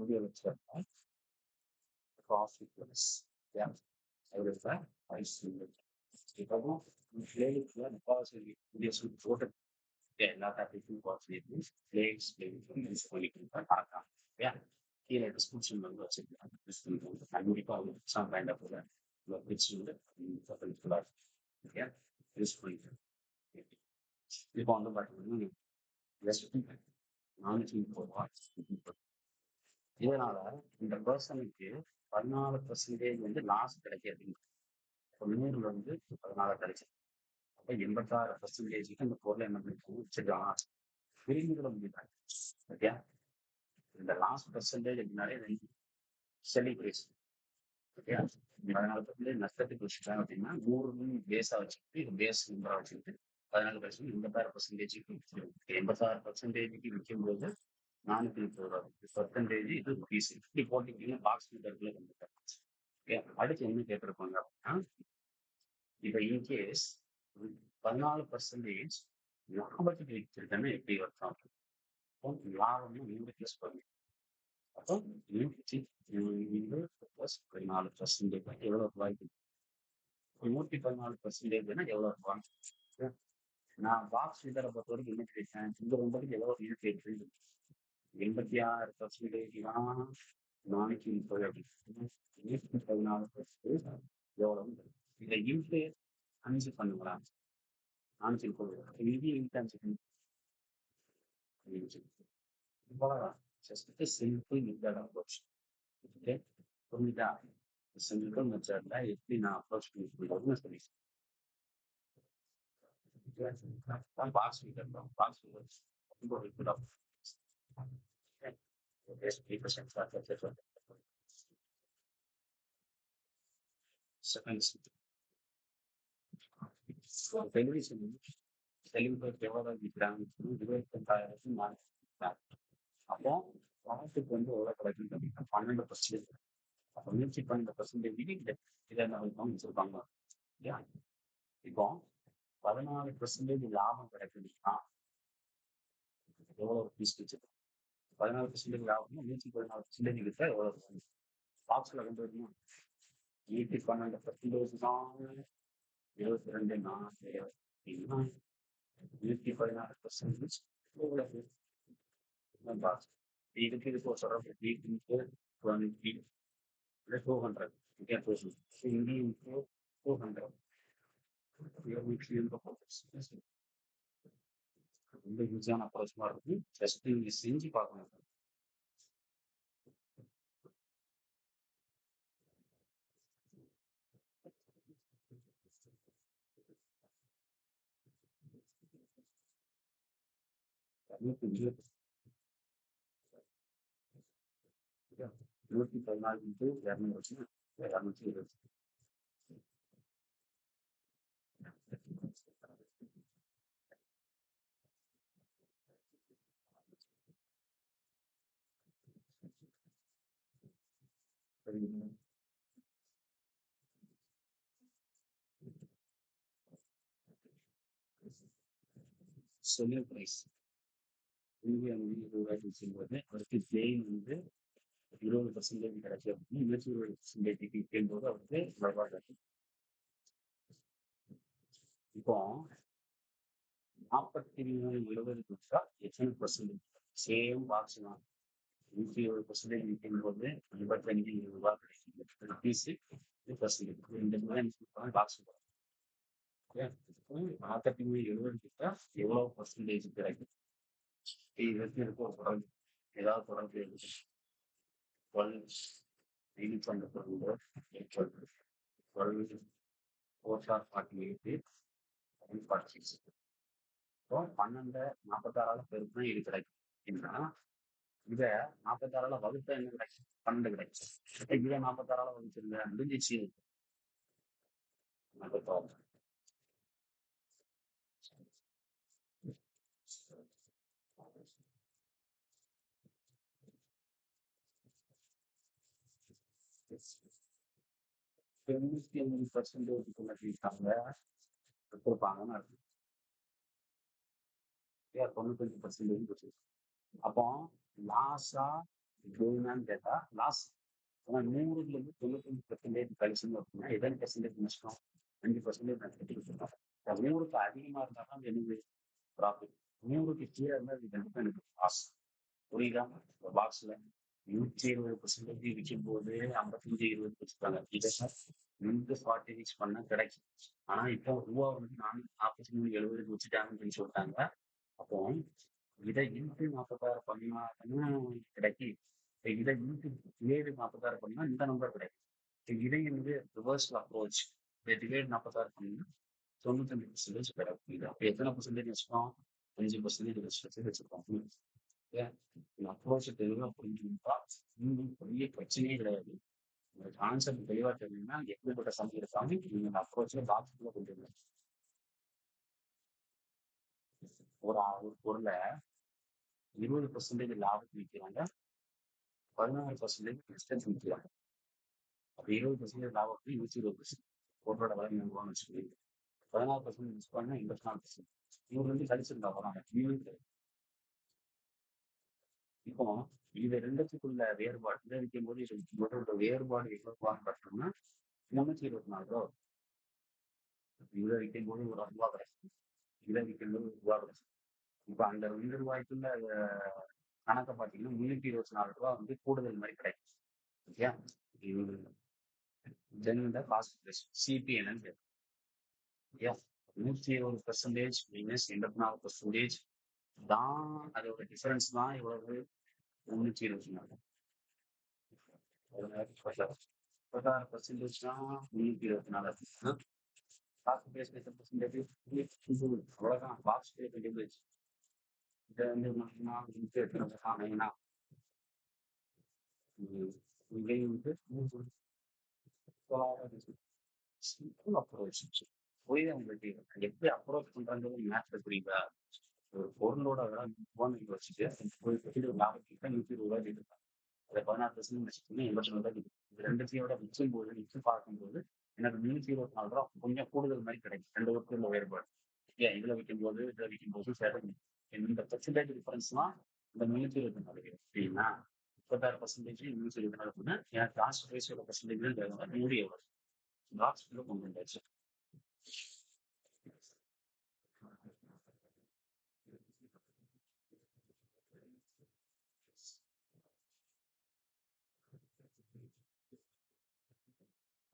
முடிய வச்சிருக்கோம். Coffee plus everywhere I see it. இப்பவும் பிளேலிஸ்ட்ல முக்காவாசி வீடியோஸ் போட்டு எல்லா டாபிக்கும் பிளேலிஸ்ட் பிளேலிஸ்ட் பண்ணிட்டு பார்க்கலாம். ஓகே, கீழே டிஸ்கிரிப்ஷன் வந்து வச்சிருக்கேன். டிஸ்கிரிப்ஷன் வந்து கண்டிப்பாக ஒரு எக்ஸாம் கைண்ட் ஆஃப் பிரிட்ஜ் வந்து ஓகே யூஸ் பண்ணிக்கிறேன். இப்போ வந்து பார்த்தீங்கன்னா இதனால இந்த பர்சனுக்கு 14% வந்து லாஸ் கிடைக்கிறது. 100 வந்து 14 கிடைச்சது. அப்ப 86%க்கு அந்த பொருளை என்ன பண்ணிக்கணும் வச்சுக்கலாம், விரும்பிட முடியாது. ஓகே, இந்த லாஸ்ட் பெர்சன்டேஜ் அப்படின்னாலே செலிப்ரேஷன். ஓகே, 14% நஷ்டத்துக்கு வச்சுட்டாங்க அப்படின்னா 100 பேஸா வச்சுக்கிட்டு இது பேஸ் நம்பரா வச்சுக்கிட்டு 14% 86%க்கு 86%க்கு விற்கும்போது 430 இது ருபீஸ். இப்படி போட்டிங்கன்னா பாக்ஸ் மீட்டருக்குள்ள வந்துட்டாங்க. ஓகே, அடுத்து என்ன கேட்டிருப்பாங்க அப்படின்னா, இப்போ இன்கேஸ் 14% லாபத்துக்கு விற்கிறதுன்னு எப்படி வரும்? அப்போ லாபம்னு 100 ப்ளஸ் பண்ணும். அப்போ 114% எவ்வளவு ரூபாய்க்கு? 114%னா எவ்வளவு ரூபாய்? நான் பாக்ஸ் மீட்டரை பொறுத்த வரைக்கும் என்ன கேட்டேன், இந்த 9க்கு எவ்வளவு யூனிட் கேட்டு 86% தான் 430 114% எவ்வளவு? இதை இன்ட்டு 5 பண்ணுங்களா? 5 இது into 5 just a simple method approach. Okay, புரியுதா? சிம்பிள் மெத்தட்ல எப்படி நான் அப்ரோச் பண்ணிக்கிறதுன்னு சொல்லி பாக்ஸ் மீட்டர் தான். பாக்ஸ் மீட்டர் ரொம்ப good of okay, 3% seconds. Television television எவ்வளோ விற்கிறாங்க? 25,000 அப்போ ப்ராஃபிட் வந்து எவ்வளோ கிடைக்கும் அப்படின்னா 12%. அப்போ 12% இதை நம்ம வச்சிருப்பாங்க இல்லையா? இப்போ 14% லாபம் கிடைக்குதுன்னா எவ்வளோ பீஸ் வச்சிருக்கோம்? 14% லாபம்னா 114% கிட்ட எவ்வளோ பாக்ஸில் கொண்டு வரணும்? 12% தான் 72 116% எவ்வளவு பாக்ஸ்? இதுக்கு இது சொல்கிறோம் 200 okay, 200 ரொம்ப யூஸான அப்ரோச்மா இருக்கும். ஜஸ்ட் நீங்க செஞ்சு பார்க்கணும். இருபத்தி 14 200 220. செல்லிங் பிரைஸ் 20 செய்யும்போது அவருக்கு கெயின் வந்து 20% கிடைக்கும். 20% விற்கும்போது அவருக்கு ரூபாய் கிடைக்கும். இப்போ 43.70 கொடுத்தா எத்தனை பர்சன்டேஜ்? சேம் பாக்ஸ் தான். 120% விற்கும்போது 55 ரூபாய் கிடைக்கும். Piece 2% box. 43.70 கொடுத்தா எவ்வளோ பர்சன்டேஜ் கிடைக்கும்? இதற்கு இருக்கும் தொடர்பு, ஏதாவது தொடர்பு இருக்கு? 12 48 46. இப்போ 12 பெருக்குனா இது கிடைக்கும். இல்லைன்னா இதை 46 வகுத்தா என்ன கிடைக்கும்? 12 கிடைக்கும். இதை 46 வகுச்சிருங்க முடிஞ்சிச்சு. 46 95% இருக்காங்க கொடுத்துருப்பாங்கன்னு அர்த்தம். 95% அப்போ லாஸா இதுன்னு கேட்டா லாஸ். ஆனா 100லேருந்து 95% கழிச்சுன்னு அப்படின்னா எத்தனை பெர்சன்டேஜ் நஷ்டம்? 5% நான் கட்டிக்கிட்டு இருக்கோம். 100க்கு அதிகமா இருந்தா தான் அது என்னது ப்ராஃபிட். 100க்கு கீழே இருந்தா அது கண்டிப்பா எனக்கு லாஸ். புரியுதா? பாக்ஸ்ல 120% விற்கும் போது 55-20 வச்சுட்டாங்க. இதை இந்த 40 ரீச் பண்ணா கிடைக்கும். ஆனா இப்போ ரூபா வந்து 43-70 வச்சுட்டாங்கன்னு சொல்லி சொல்லிட்டாங்க. அப்போ இதை இன்ட்டு 46 பண்ணாங்கன்னா கிடைக்கும். இதை இன்ட்டு 7 46 பண்ணா இந்த நம்பர் கிடைக்கும். இதை வந்து ரிவர்ஸ் அப்ரோச். இதை டிவைட் 46 பண்ணா 95% கிடைக்கும். அப்போ எத்தனை பர்சன்டேஜ் வச்சுக்கோம்? 5% வச்சுருக்கோம். ஏன் இந்த அப்ரோச் தெளிவாக புரிஞ்சுக்கிட்டா இன்னும் பெரிய பிரச்சனையே கிடையாது. இந்த கான்செப்ட் தெளிவாக தெரியும்னா எப்படிப்பட்ட சம்பளம் இருக்காம நீங்க இந்த அப்ரோச்ல பாக்ஸ்க்குள்ள கொண்டு வரணும். ஒரு பொருளை 20% லாபத்துக்கு விற்கிறாங்க, 16% நஷ்டத்துக்கு விற்கிறாங்க. அப்போ 20% லாபத்துக்கு 120%. பொருளோட விலை 100 வச்சுக்கோங்க. 16% மிஸ் பண்ணா 84%. இவங்க வந்து கழிச்சிருந்தா வராங்க. இப்போ இது ரெண்டுத்துக்குள்ள வேறுபாடு இதை விற்கும் போது இதோட வேறுபாடு எவ்வளவு பார்த்தோம்னா 324 ரூபா. இதை விற்கும் போது ஒரு ரூபா கிடைக்கும், இதை விற்கும் போது ஒரு ரூபா கிடைக்கும். இப்போ அந்த 2 ரூபாய்க்குள்ள கணக்கை பார்த்தீங்கன்னா 324 ரூபா வந்து கூடுதல் மாதிரி கிடைக்கும். ஓகே, தென் இந்த காஸ்ட் பிரைஸ் சிபி என்னன்னு கேட்கும். ஓகே, 120% மைனஸ் 84% தான் அதோட டிஃபரன்ஸ் தான் எவ்வளவு? 324. 16% தான் 324. காஸ்ட் பிரைஸ் எத்தனை பர்சன்டேஜ்? அவ்வளோதான். பாக்ஸ் பே பண்ணி இதை வந்து மெயினா இங்கேயும் வந்து சிம்பிள் அப்ரோச். புரியுது உங்களுக்கு? எப்படி அப்ரோச் பண்றாங்கிறது மேட்ச் புரியுதா? ஒரு பொருளோட விலை 100 வச்சுட்டு ஒரு லாபத்துக்கு 120 இருக்காங்க. அதை 16% வச்சுட்டோம்னா 82 இது ரெண்டுத்தையோட மிச்சம் போது மிச்சம் பார்க்கும்போது எனக்கு 324 ரூபா கொஞ்சம் கூடுதல் மாதிரி கிடைக்கும். ரெண்டு பேருக்கு உள்ள வேறுபாடு. ஏன் இதுல விற்கும் போது இதுல விற்கும் போது சரி இந்த பெர்சன்டேஜ் டிஃபரன்ஸ் தான் இந்த 324 அப்படின்னா 36% 324 எனக்கு காஸ்ட் பிரைஸோட பெர்சன்டேஜ் 100 எவ்வளவு பாக்ஸ்க்குள்ள கொண்டு வந்தாச்சு.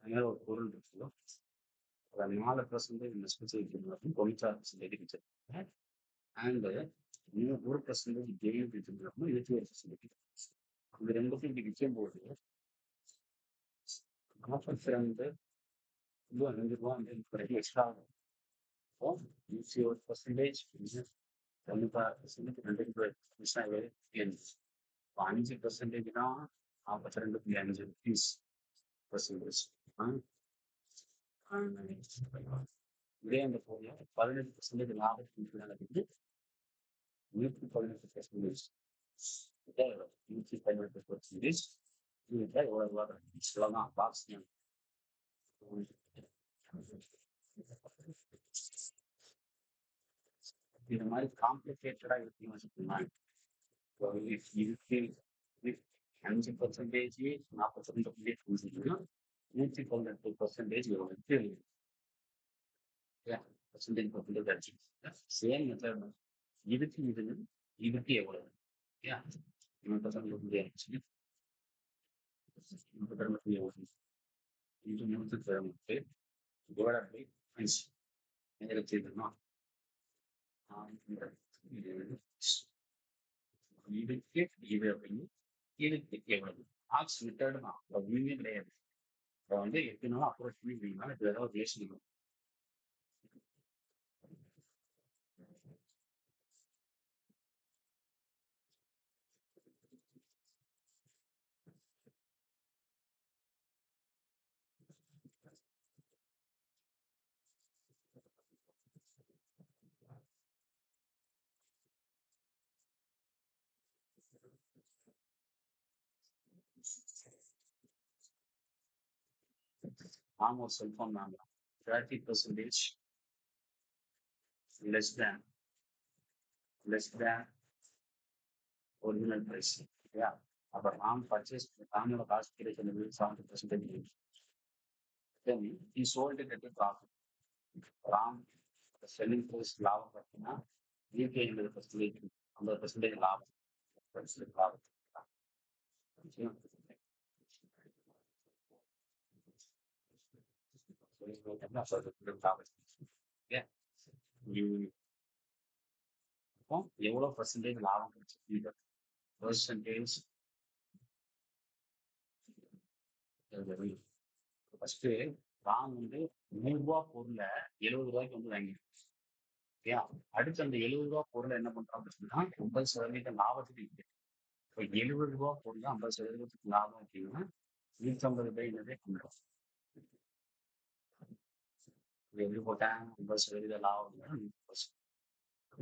அதனால ஒரு பொருள் இருக்குல்ல, அதை 4% நஷ்டம் செய்யணும், 96% வச்சிருக்காங்க. அண்ட் 1% கெயின் வச்சிருக்கணும், 21%. இது ரெண்டுக்கும் இப்படி விற்கும் போது 42 ரூபா 2 ரூபா வந்து எக்ஸ்ட்ரா ஆகும். இப்போ 101% 96% 2 மிஸ் ஆகவே 5% தான் 42.5 ருபீஸ் பர்சன்டேஜ். இதே அந்த பொருள் 18% லாபத்துக்கு நடக்குது. 118%. 118%. எவ்வளவு ரூபா சொல்லலாம் பாக்ஸ். இந்த மாதிரி காம்ப்ளிகேட்டடா இருக்குன்னு வச்சுக்கோங்களேன். இதுக்கு 5% 42% 118% வந்து பர்சன்டேஜ் அடிச்சு சேம் மெத்தட். இதுக்கு இதுக்கு எவ்வளவு? ஏன் 118 ஆச்சு. 118 எவ்வளவு? இது 118 டிவைடட் பை 5 எங்களை செய்யணும். இதுக்கு இது அப்படின்னு இதுக்கு எவ்வளவு? ஆக்ஸ் மெத்தட் தான், ஒண்ணுமே கிடையாது. இப்போ வந்து எப்படினாலும் அப்ரோச் பண்ணிக்கிறீங்கன்னா இது ஏதாவது பேசணும். நாம ஒரு செல்போன் வாங்கலாம், 30% லெஸ் தேன் ஒரிஜினல் பிரைஸ். இல்லையா? அப்ப ராம் பர்ச்சேஸ் ராமோட காசு கிடைக்கிறது 70%. Then he sold it at a profit. ராம் செல்லிங் பிரைஸ் லாபம் பார்த்தீங்கன்னா 150% 50% லாபம். லாபம். என்ன சொல்றது லாபம். அப்போ எவ்வளவு பர்சன்டேஜ் லாபம் கிடைச்சிருக்கு பெர்சன்டேஜ் ஃபர்ஸ்ட் ராம் வந்து 100 ரூபா பொருளை 70 ரூபாய்க்கு வந்து வாங்கிருக்கு. ஓகேயா, அடுத்து அந்த 70 ரூபா பொருளை என்ன பண்றோம் அப்படின்னா 50% லாபத்துக்கு இருக்கு. இப்போ 70 ரூபா பொருள் 50% லாபம் அப்படின்னா 150 என்னதே பண்றோம். எப்படி போட்டேன் 50% லாபம்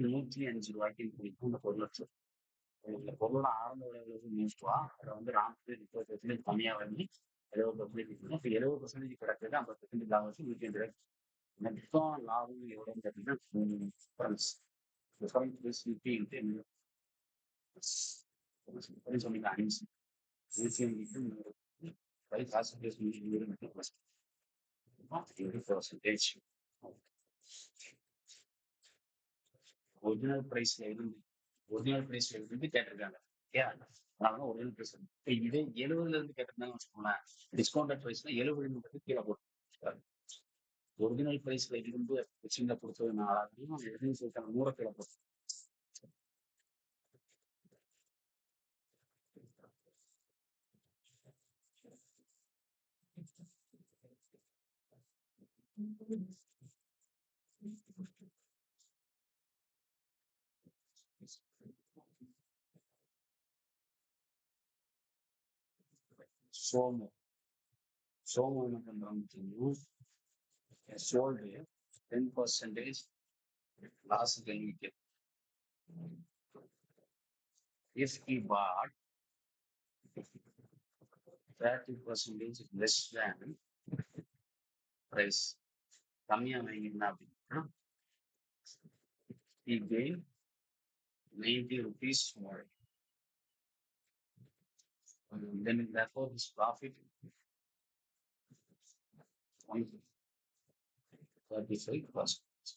105 ரூபாய்க்கு கொடுக்கும் இந்த பொருளை. இந்த பொருளோட ஆரம்ப விலை 100 ரூபா, அதை வந்து ராம்க்கு 30% கம்மியா வாங்கி 70% இப்போ 70% கிடைக்கிறது 50% லாபம் வச்சு 105 ரூபாய். மொத்தம் லாபம் எவ்வளோன்னு கேட்டீங்கன்னா டிஃபரன்ஸ் சொன்னீங்க 5 ஒரிஜினல் பிரைஸ்ல இருந்து கேட்டிருக்காங்க. அதனால ஒரிஜினல் பிரைஸ் இதே 70ல இருந்து கேட்டிருந்தாங்க வச்சுக்கோங்களேன், டிஸ்கவுண்டட் பிரைஸ்ல 70 கீழே போட்டு ஒரிஜினல் பிரைஸ்ல இருந்து வச்சுங்க கொடுத்ததுனால எதுவும் சொல்லிட்டாங்க 100 கீழே போட்டு. சோமு என்ன பண்றாங்க, sold 10% loss can if he bought 30% less than price. கம்மியா வாங்கினா அப்படின்னா he gained 90 rupees more. Then therefore his profit 35%.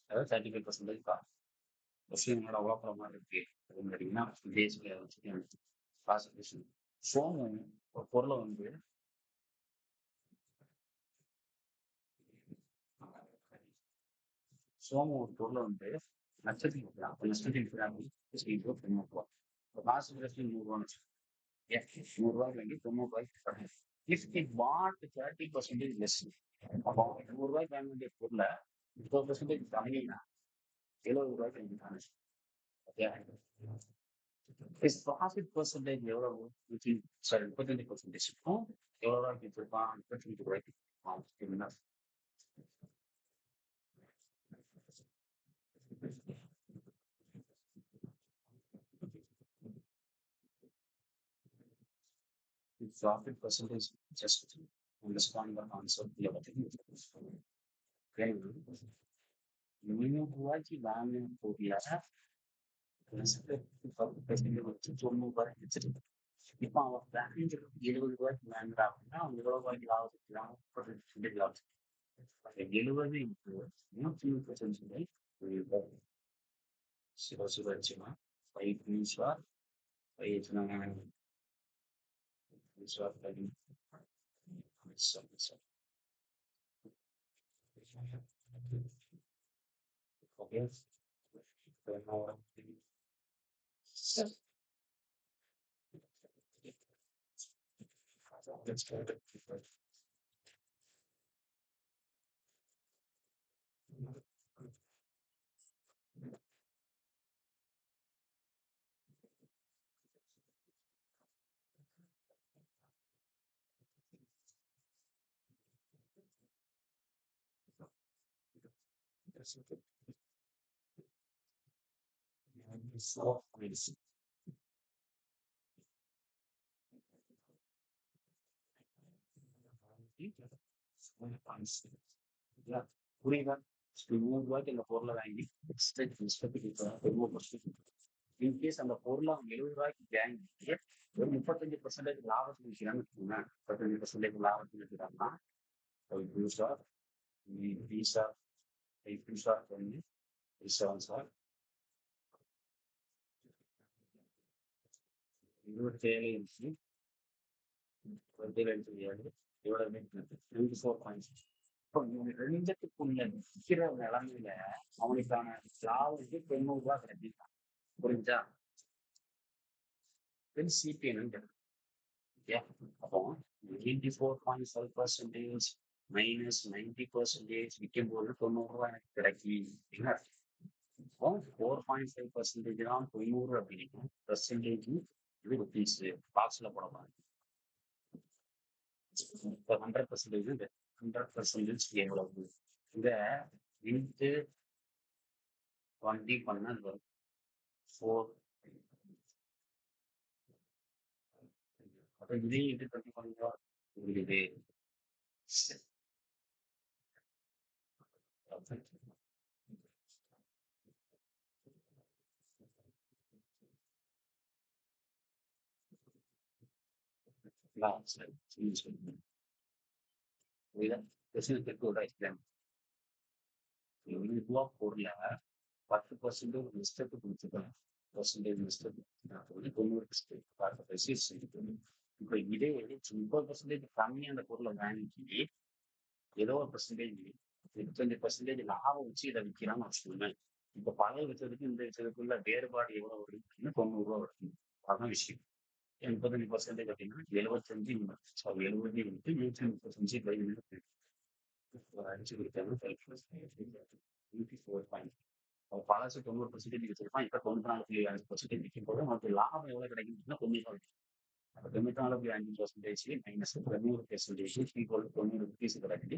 அதாவது 35% தான். விஷயங்களோட அவ்வளோ மாதிரி இருக்கு அப்படின்னு கேட்டீங்கன்னா தேசிய கிளாசிபிகேஷன். சோமு ஒரு பொருளை வந்து நட்சத்திரம் விற்கிறான். நட்சத்திரம் விற்கிறாங்க 90 ரூபா. இப்போ காசு பிரச்சனை 100 ரூபான்னு வச்சுக்கோங்க. 100 ரூபாய்க்கு வாங்கி 90 ரூபாய்க்கு இஃப் இட் பாட் 30% லெஸ். அப்போ 100 ரூபாய்க்கு வாங்க வேண்டிய பொருளை 30% கம்மியா 70 ரூபாய்க்கு வாங்கிட்டாங்க. ஓகே, இஸ் ப்ராஃபிட் பெர்சன்டேஜ் எவ்வளவு? 35% இருக்கும். எவ்வளோ ரூபாய்க்கு விற்றுருப்பான்? 35 ரூபாய்க்கு. Profit percentage just understand the concept. Minimum ரூபாய்க்கு வாங்கின பொருளை 90 ரூபாய்க்கு வச்சிருக்கு. இப்போ அவன் பேங்க் 70 ரூபாய்க்கு வாங்குறா அப்படின்னா அவன் 20 ரூபாய்க்கு லாபம் வச்சுக்கிறான். 70 லாபம். 70 into 120% வச்சுன்னா 5 means 5 okay. Let's try it. புரியுதா? 100 ரூபாய்க்கு இந்த பொருளை வாங்கி 30% இன்கேஸ் அந்த பொருளை அவங்க 70 ரூபாய்க்கு வாங்கி ஒரு 35% லாபத்துக்கு விற்கிறான்னு வச்சுக்கோங்களேன். 35% லாபத்துக்கு விற்கிறாங்கன்னா ஒரு two star three star two star பண்ணி 7 ஸ்டார் 27 இன்ச்சு 27 இவ்வளோ 24 பாயிண்ட்ஸ். இப்போ இவங்க ரெண்டுத்துக்குள்ள விற்கிற நிலைமையில அவனுக்கான லாபத்துக்கு 90 ரூபா கிடைக்கும். புரிஞ்சா? சிபிஎன் அப்போ 94.5% மைனஸ் 90% விற்கும்போது 90 ரூபாய் எனக்கு கிடைக்கும். இப்போ 4.5% தான் 90 அப்படின்னா பெர்சன்டேஜ் இது ருபீஸ் பாக்ஸ்ல போடலாம். இப்போ 100% 100% எவ்வளவு? இதை இன்ட்டு 20 பண்ணால் வரும் 4. அப்போ இதையும் இன்ட்டு 20 பண்ணுவா இது பொருள 10% ஒரு மிஸ்டேக் கொடுத்துருக்கேன். பர்சன்டேஜ் மிஸ்டேக் வந்து 90%. இப்போ இதே 30% கம்மியாக அந்த பொருளை வாங்கி ஏதோ ஒரு பெர்சன்டேஜ் 25% லாபம் வச்சு இதை விற்கிறான்னு வச்சுக்கோங்க. இப்போ பழைய வச்சதுக்கு இந்த வச்சதுக்குள்ள வேறுபாடு எவ்வளவு வருதுன்னு 90 ரூபா வருது. அதான் விஷயம். 35% அப்படின்னா 75 70 வந்து 135 அடிச்சு கொடுத்தாங்க. பழசு 90% வச்சிருப்பான். இப்போ 94.5% விற்கும் போது நமக்கு லாபம் எவ்வளவு கிடைக்குதுன்னா 90 ரூபாய். அப்போ 94.5% மைனஸ் 90% ஈக்குவல் 90 ருபீஸ் கிடைக்குது.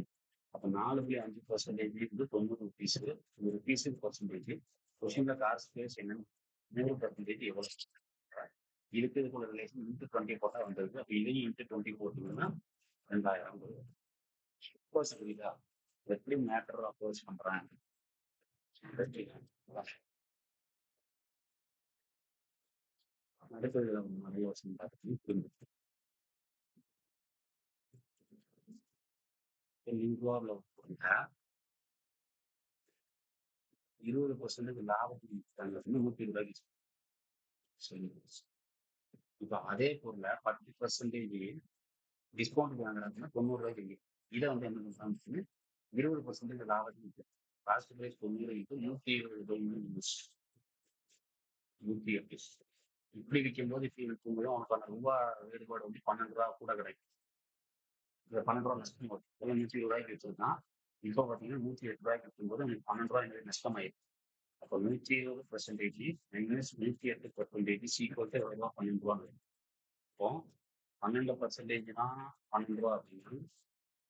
அப்போ 4.5% வந்து 90 ருபீஸ். ஒரு ருபீஸ் பர்சன்டேஜ் கொஸ்டின்ல கார் ஸ்பேஸ் என்னன்னு 100% எவ்வளவு இருக்கிறதுக்குள்ள ரிலேஷன் இன்ட்டு 20 போட்டா வந்தது. அப்போ இதையும் இன்ட்டு 20 போட்டீங்கன்னா 2000 வரும். புரியுதா? எப்படி மேட்டர் அப்ரோச் பண்றேன். அடுத்தது நிறைய யோசனை புரிஞ்சு லிங்குவாவில் போட்டா 20% லாபத்துக்கு விற்றாங்க. 120 ரூபாய்க்கு. சரி. இப்போ அதே பொருளை 10% டிஸ்கவுண்ட் வாங்குறாங்கன்னா 90 ரூபாய்க்கு. இதை வந்து என்ன பண்றாங்க? 20% லாபத்துக்கு விற்கும். Cost price 90 170 108. இப்படி விற்கும்போது இப்படி விற்கும்போது அவனுக்கான ரூபா வேறுபாடு வந்து 12 ரூபா கூட கிடைக்கும். இந்த 12 ரூபா நஷ்டம் வரும். 120 ரூபாய்க்கு வச்சிருக்கான். இப்போ பார்த்தீங்கன்னா 108 ரூபாய்க்கு விற்கும்போது உங்களுக்கு 12 ரூபாய் நஷ்டம் ஆயிடும். அப்போ 120% மைனஸ் 108% சீக்கிரத்தை எவ்வளோ 12 ரூபா. இப்போ 12% தான் 12 ரூபா அப்படின்னா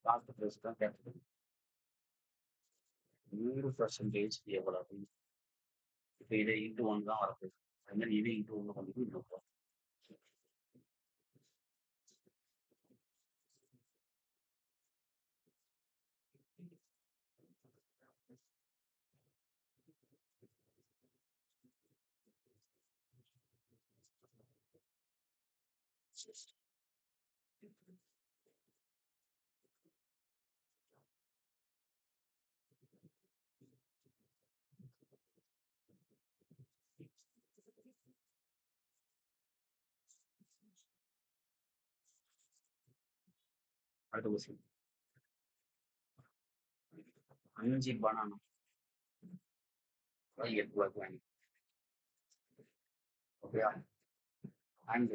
காஸ்ட் பிரைஸ் தான் கேட்டது. 100% எவ்வளவு? இப்போ இதை இன்ட்டு 1 தான் வரது. அது மாதிரி இதை இன்ட்டு 1 பண்ணிட்டு இன்னொரு அடுத்த கொஸ்டின். 5 பனானா 8 ரூபாய்க்கு வாங்கி ஓகேயா? அண்ட்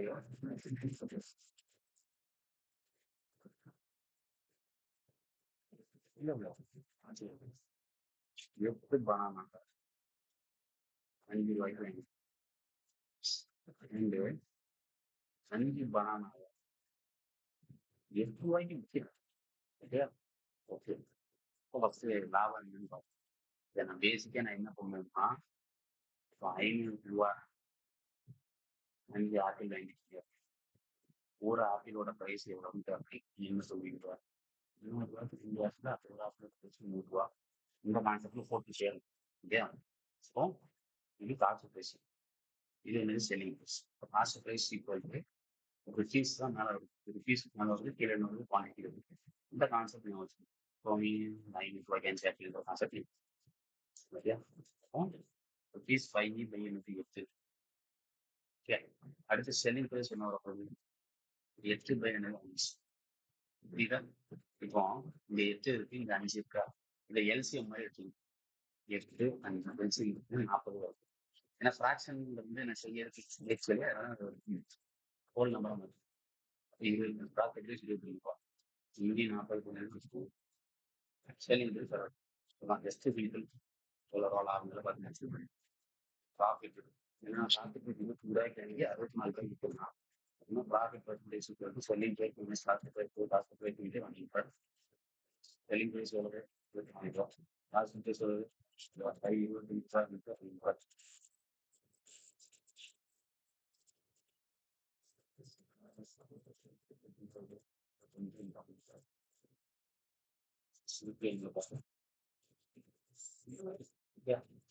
இல்லை 8 பனானா 5 ரூபாய்க்கு வாங்கி. அண்ட் 5 பனானா 8 ரூபாய்க்கு விற்கிறேன். Okay okay. இப்போ ஃபஸ்ட்டு லாபம் என்னன்னு பார்ப்போம். இதை நான் பேசிக்காக நான் என்ன பண்ணுவேன்னா இப்போ 500 ரூபா 5 ஆப்பிள் வாங்கிக்கிறேன். ஒரு ஆப்பிளோட ப்ரைஸ் எவ்வளோன்ட்டு அப்படி என்ன சொல்லிடுவா 100 ரூபாய்க்கு 2 ஆப்பிள் அப்போ ஒரு ஆப்பிளோட ப்ரைஸ் 100 ரூபா. இந்த கான்செப்ட்ல போட்டு சேரும். ஓகே. ஸோ இது காசு ப்ரைஸ். இது என்னது செல்லிங் ப்ரைஸ். இப்போ cost price equal to rupees தான் மேலே இருக்கும். ருபீஸ்க்கு மேலே வந்து கீழே வந்து குவான்டிட்டி இருக்கு. இந்த கான்செப்ட் நீங்கள் வச்சு இப்போ நீ ஐநூறுரூவாய்க்கு அப்படின்ற கான்செப்ட் சரியா? ருபீஸ் 5/8. ஓகே, அடுத்து செல்லிங் ப்ரைஸ் என்ன வரப்போகுது? 8/5. புரியுதா? இப்போ இந்த 8 இருக்கு, இந்த 5 இருக்கா? இதை எல்சிஎம் மாதிரி எடுத்துக்கணும். 8 5 எல்சிஎம் 40 வரும். ஏன்னா ஃப்ராக்ஷன் வந்து நான் செய்யறதுக்கு சொல்லி அதனால ஹோல் நம்பர் மாதிரி இது ப்ராஃபிட் 25 இங்கே 40 செல்லிங் ஜஸ்ட் பீப்புள் $1 ஆகுதுல 10 ப்ராஃபிட். ஏன்னா ப்ராஃபிட் 22 வாங்கி 64 விற்கலாம். இன்னும் ப்ராஃபிட் பர்சன்டேஜ் வந்து selling price minus cost price cost price பண்ணிட்டு வாங்கிப்பேன். செல்லிங் ப்ரைஸ் எவ்வளவு வாங்கிப்போம். காஸ்ட் ப்ரைஸ் எவ்வளவு 5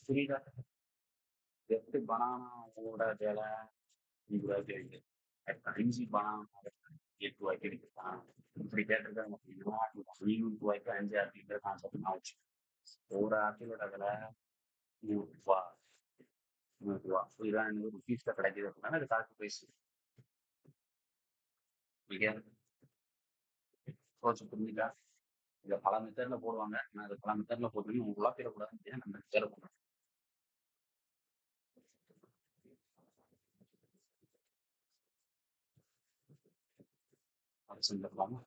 புரியுதா? எப்படி பனானாவோட விலை 5 ரூபாய்க்கு இருக்கு, 5 பனானா 8 ரூபாய்க்கு எடுக்கலாம். இப்படி கேட்டிருக்காங்க அப்படின்னா 500 ரூபாய்க்கு 5 அப்படிங்கிற கான்செப்ட் நான் வச்சு ஒரு ஆப்பிளோட விலை 100 ரூபா 100 ரூபா. இதான் எனக்கு ருபீஸ்ல கிடைக்குது அப்படின்னா அது காசு ப்ரைஸ். கொஞ்சம் புரிஞ்சுக்கா? இதை பல மெத்தட்ல போடுவாங்க. நான் இதை பல மெத்தட்ல போட்டுன்னு உங்களுக்கு உழப்பிடக்கூடாதுன்னு நம்ம மெத்தட் போடுறேன். அது செஞ்சிடலாமா?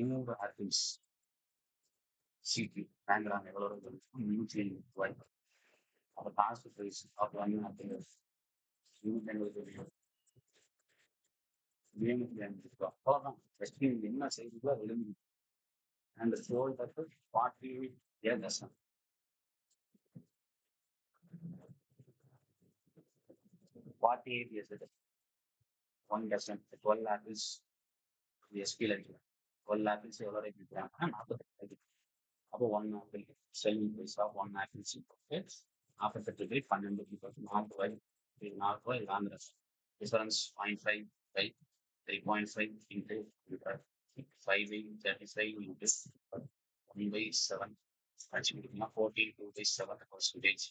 இன்னொரு ஆப்பிள்ஸ் சீட்டு வாங்குறாங்க எவ்வளோ 150 ரூபாய். அப்போ காசு ப்ரைஸ் அப்போ வந்து ஆப்பிள் 250 ரூபா. அவ்வளோதான். ஃபஸ்ட் நீங்கள் என்ன செய்யுங்களோ விழுந்து அந்த சோல் தட்டு 48 years. 1 dozen 12 apples எஸ்பியில் அடிக்கலாம். 12 apples எவ்வளோ ரேட் விற்கிறாங்கன்னா 40 அப்போ 1 apple selling price of 1 apples offer 12 4 ரூபாய் வாங்குற டிஃபரன்ஸ் 0.5 3.5 into 5/35 into 1/7 அடிச்சுக்கிட்டிங்கன்னா 14/2/7%.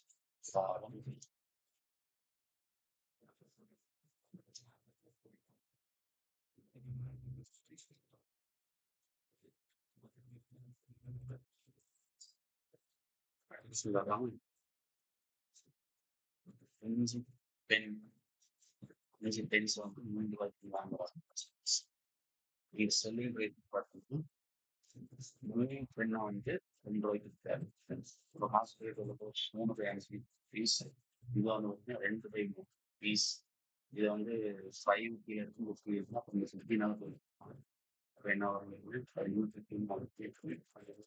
பென்ஸ் வந்து 3 ரூபாய்க்கு வாங்குவாங்க. இது செல்லிங் ரேட் பார்த்தீங்கன்னா மினிமம் பெண்ணை வந்து 2 ரூபாய்க்கு இருக்காரு. இப்போ காசு ரேட் எவ்வளோ 3/5 பீஸ். இது வந்து 2/3 பீஸ். இதை வந்து 5 கீழே இருக்கு 50 இருக்குன்னா கொஞ்சம் 15 போயிருக்கும். அப்போ என்ன வரும்? 15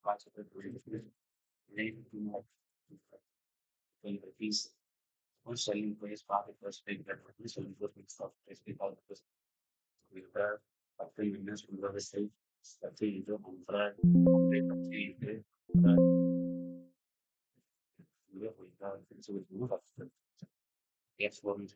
காசு rate piece. selling price, profit price, selling price, profit price, profit price. Repair, factory winners, the state, factory into contract, factory into yes, one